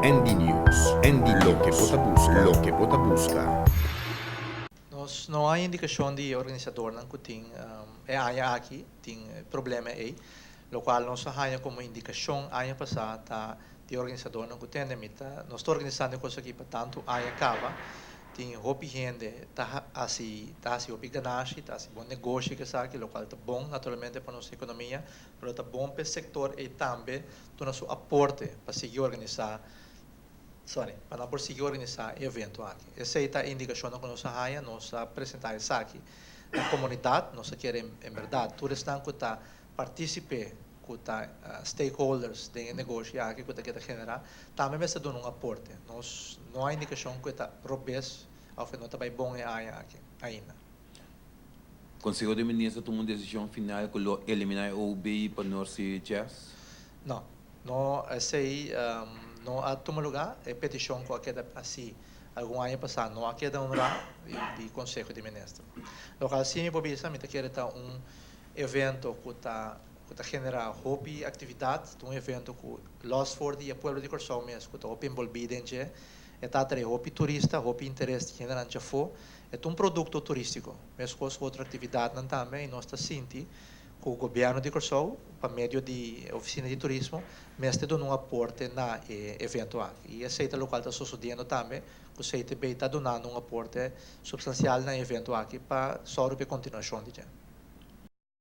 ND News, ND lo que vota busca. Nós não há indicação de organizador não que tem aqui tem problema aí, lo qual nós há como indicação ano passado tá de organizador não que tem limita nós estou organizando coisa aqui para tanto acaba tem hopi gente tá assim hopi ganância tá assim bom negócio que sabe lo qual tá bom naturalmente para nossa economia, mas tá bom para o setor e também do nosso aporte para seguir organizar para conseguir organizar evento aqui. Essa é a indicação que nós há, nós apresentar isso aqui. Na comunidade, nós queremos, em verdade, todos estão que participem, que stakeholders do negócio aqui, que está generar, também vai ser um aporte. Nós não há indicação que está robês, ou que não está bem bom aqui ainda. O Conselho de Ministros tomou uma decisão final que eliminar o OBI para nós jazz? Não, não, essa aí não há tomado lugar, é petição que queda assim, algum ano passado, não há queda lugar de Conselho de Ministros. O que assim, eu vou me quer estar evento que está generar hobby atividade, um evento que Lost for e o povo de Corsão mesmo, que está envolvido em que está ter hobby turista, hobby interesse general já foi, é um produto turístico, mesmo com outra atividade não também, nós está sentindo com o governo de Corsão, para meio de oficina de turismo, mas tem um aporte na evento aqui. E esse é o local está sucedendo também, que o CITB está dando um aporte substancial na evento aqui para só a continuação de